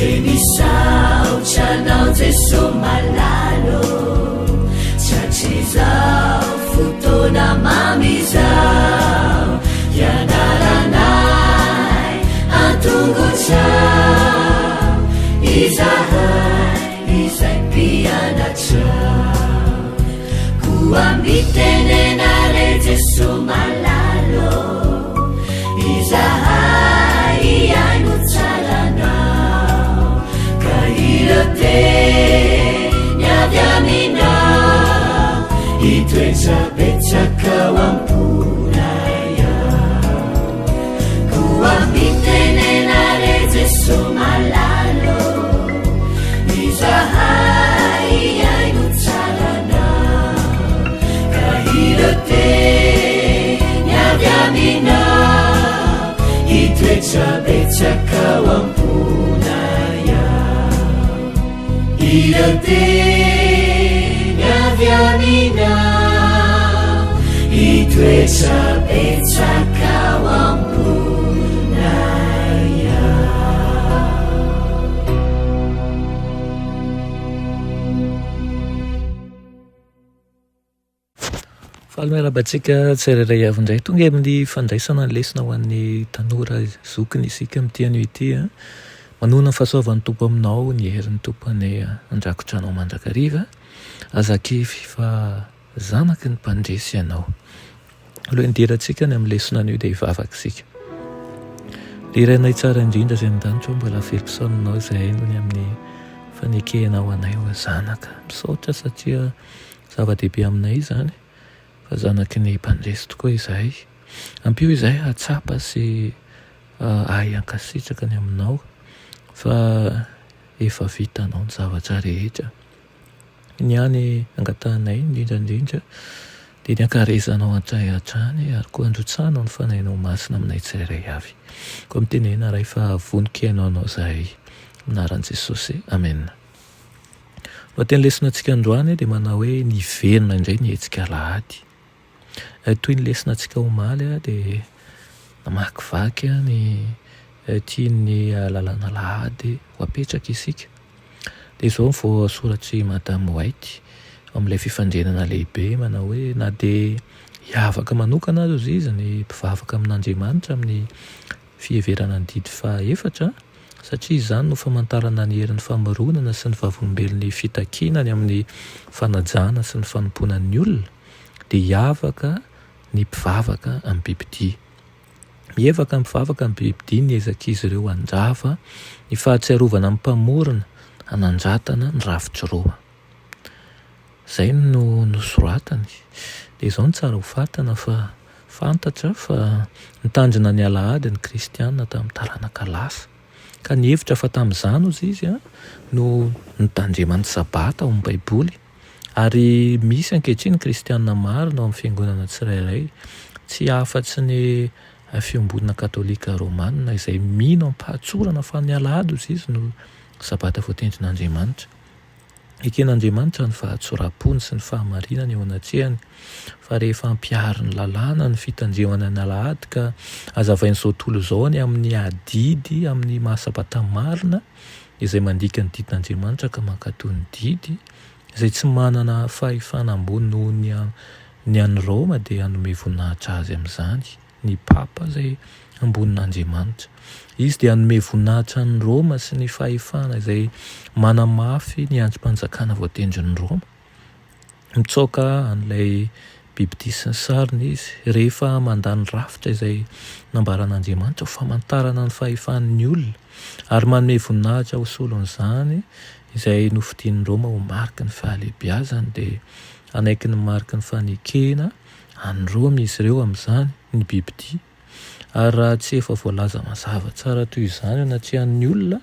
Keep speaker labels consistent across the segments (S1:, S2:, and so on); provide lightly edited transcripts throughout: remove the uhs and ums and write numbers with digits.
S1: enisaochanao jeso malalo chachizao fotona mamizao yanaranay antongotsao izahay izay mpianatrao koambitenenare jeso malalo izahay iaino tsaranao ka irate niavy aminao itoetsabetsakao amponaya koambitenenare jeso malalo izahay iaino tsaranao ka irate niavy aminao itoetsabetsakao amponaya irate niavy aminao itoetsabetsakao amponaya.
S2: Fahalomerabantsika tsirairay avy indray tonga amin'ny fandraisana ny lesona ho an'ny tanora zokiny isika amin'ity anio ity manona ny fahasoavan'ny tompo aminao ny herin'ny tompony andrakotranao mandrakariva azakify fa zanaky ny mpandresy ianao aloha indirantsika ny amin'ny lesona anio dia hivavaka isika liranay tsara indrindra izay ny-danitra mbola felompisaonanao izay hainony amin'ny fanekehanao anay ho zanaka misaotra satria zava-dehibe aminay izany fa zanaky ny mpandresy tokoa izahay ampio izahay hatsapa sy ahy ankasitraka ny aminao fa efa vitanao ny zavatra rehetra ny any angatahanay indrindrandrindra dia ny ankarezanao antray hatrany ary koa androtsanao ny fanahinao masina aminay tsirairay avy koa mitenena ray fa vonikainao anao zahay minaran'i Jesosy amen. Lohateny lesona antsika androany dia manao hoe niverina indray ny hetsika alahady toy ny lesona antsika omaly dia namakivaky ny tiany lalàna alahady ho apetraka isika dia izao ny voasoratry Madame White amin'ilay fifandrenana lehibe manao hoe na dia hiavaka manokana azy izy ny mpivavaka amin'Andriamanitra amin'ny fiheverana ny didy faha-efatra satria izany no famantarana ny herin'ny famoronana sy ny vavolombelon'ny fitakinany amin'ny fanajana sy ny fanomponan'ny olona dia hiavaka ny mpivavaka amin'ny bibidia mievaka ny mpivavaka amin'ny bibidia ny ezak'izy ireo handrava ny fahatsiarovana amin'ny mpamorona hanandratana ny rafitry roa izay no nosoratany dia izao ny tsara ho fantana fa fantatra fa nitandrina ny alahady ny kristianina tamin'ny taranaka lasa ka ny hevitra fa tamin'izany ozy izy no nitandremany sabata ao amin'ny baiboly ary misy ankehitriny kristianina maro no amin'ny fiangonana tsirairay tsy afa-tsy ny fiombonana katolika romanina izay mino ampahatsorana fa ny alahady ozy izy no sabata voatendrin'Andriamanitra eken'Andriamanitra ny fahatsoram-pony sy ny fahamarinana eo anatrehany fa rehefa ampiary ny lalàna ny fitandremana ny alahady ka azavain'izao tontolo izao ny amin'ny adidy amin'ny mahasabata marina izay mandika ny didin'Andriamanitra ka mankatoy ny didy izay tsy manana fahefana ambony noho ny an'ny Roma dia hanome voninahitra azy amin'izany ny papa izay ambonin'Andriamanitra izy dia hanome voninahitra ny Roma sy ny fahefana izay manamafy ny androm-panjakana voatendrin'ny Roma mitsoaka an'ilay bibidia sy ny sariny izy rehefa mandany rafitra izay nambaran'Andriamanitra ho famantarana ny fahefan'ny olona ary manome voninahitra ho solon'izany izay nofidian'ny Roma ho mariky ny fahalehibiazany dia anaiky ny mariky ny fanekena any Roma izy ireo amin'izany ny bibidia ary raha tsy efa voalaza mazava tsara toy izany anatrehan'ny olona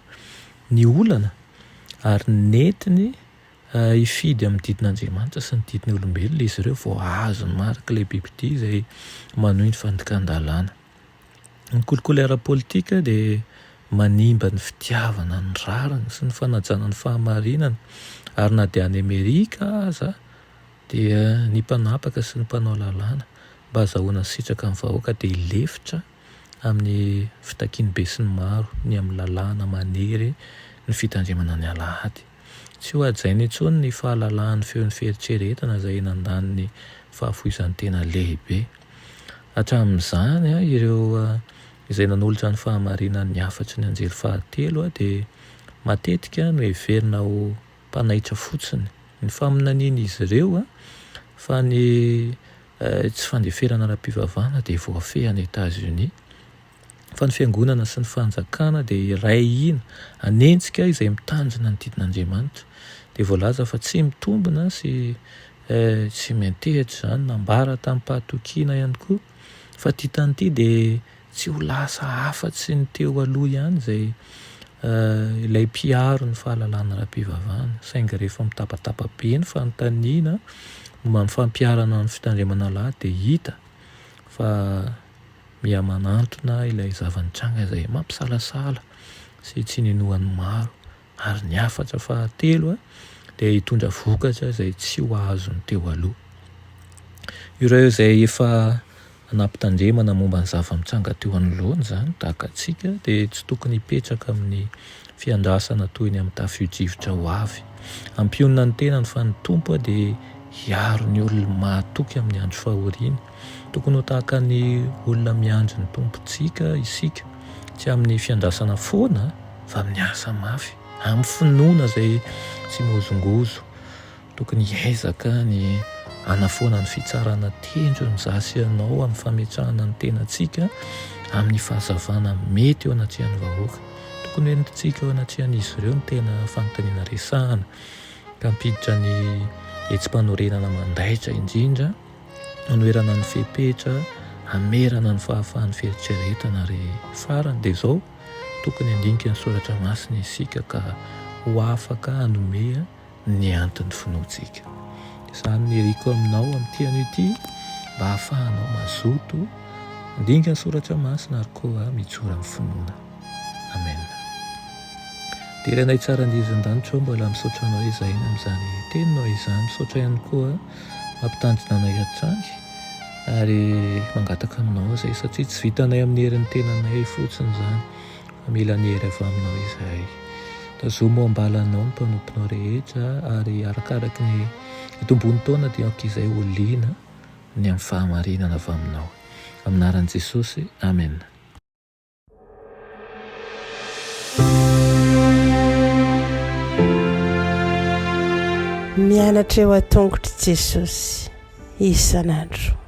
S2: ny olana ary netiny hifidy amin'ny didin'Andriamanitra sy ny didin'ny olombelona izy ireo vao azo ny mariky ilay bibidia izay manohy ny fandikan-dalàna. Ny kolikoly ara-politika dia manimba ny fitiavana ny rariny sy ny fanajana ny fahamarinana ary na dia any Amerika aza dia ny mpanapaka sy ny mpanao lalàna mba azahoana sitraka amin'ny vahoaka dia ilefitra amin'ny fitakiany be sy ny maro ny amin'ny lalàna manery ny fitandremana ny alahady. Tsy ho ajaina intsony ny fahalalan'ny feon'ny fieritreretana izay nandaniny fahafoizan'ny tena lehibe. Hatramin'izany ireo izay nanolotra ny fahamarinan'ny afatsy ny anjely fahatelo dia matetika no heverina ho mpanaitra fotsiny. Ny faminaniana izy ireo fa ny tsy fandeferana ara-pivavahana dia voafehany États-Unis. Fa ny fiangonana sy ny fanjakana dia iray ina anentsika izay mitanjona ny didin'Andriamanitra. Dia voalaza fa tsy mitombina sy tsy mentehitra izany nambara tamin'ny mpahatokiana ihany koa fa ty tany ity dia tsy ho lasa afa-tsy ny teo aloha ihany izay ilay mpiaro ny fahalalana ara-pivavahana. Saingy rehefa mitapatapa be ny fanontaniana momba ny fampiarana ny fitandremana lahy dia hita fa mihamanantona ilay zava-nitranga izay mampisalasala sy tsy ninoan'ny maro. Ary ny afatra fahatelo dia hitondra vokatra izay tsy ho azony teo aloha. Ireo izay efa nampitandremana momba ny zava-mitranga teo anoloana izany tahaka antsika dia tsy tokony hipetraka amin'ny fiandrasana toy ny amin'ny tafio-drivotra ho avy. Ampionana ny tenany fa ny tompo dia hiaro ny olona mahatoky amin'ny andro fahoriana. Tokony ho tahaka ny olona miandry ny tompontsika isika, tsy amin'ny fiandrasana foana fa amin'ny asa mafy, amin'ny finoana izay tsy mihozongozo. Tokony hiezaka ny hanafoana ny fitsarana tendro ny zasy anao amin'ny fametrahana ny tenantsika amin'ny fahazavana mety eo anatrihan'ny vahoaka. Tokony entintsika eo anatrihan'izy ireo ny tena fanontaniana resahana ka mpiditra ny etsim-panorenana mandaitra indrindra, manoerana ny fepetra, hamerana ny fahafahan'ny fieritreretana ary farany dia izao tokony handinika ny soratra masina isika ka ho afaka hanome ny antony finoantsika. Izany ny riko aminao amin'ity anio ity mba hahafahanao mazoto handinika ny soratra masina ary koa mijora amin'ny finoana. Amen. Dia iranay tsara andizin-danitra mbola misaotra anao izay amin'izany teninao izany. Misaotra ihany koa mampitandrina anay hatrany ary mangataka aminao izay satria tsy vitanay amin'ny herin'ny tenanay fotsiny izany fa mila ny hery avy aminao izay. Tazomo ambalanao ny mpanomponao rehetra ary arakaraky ny itombony taona dia aok'izay oliana ny amin'ny fahamarinana avy aminao. Amin'ny anaran'i Jesosy. Amen.
S3: Mianatra eo an-tongotry Jesosy isan'andro.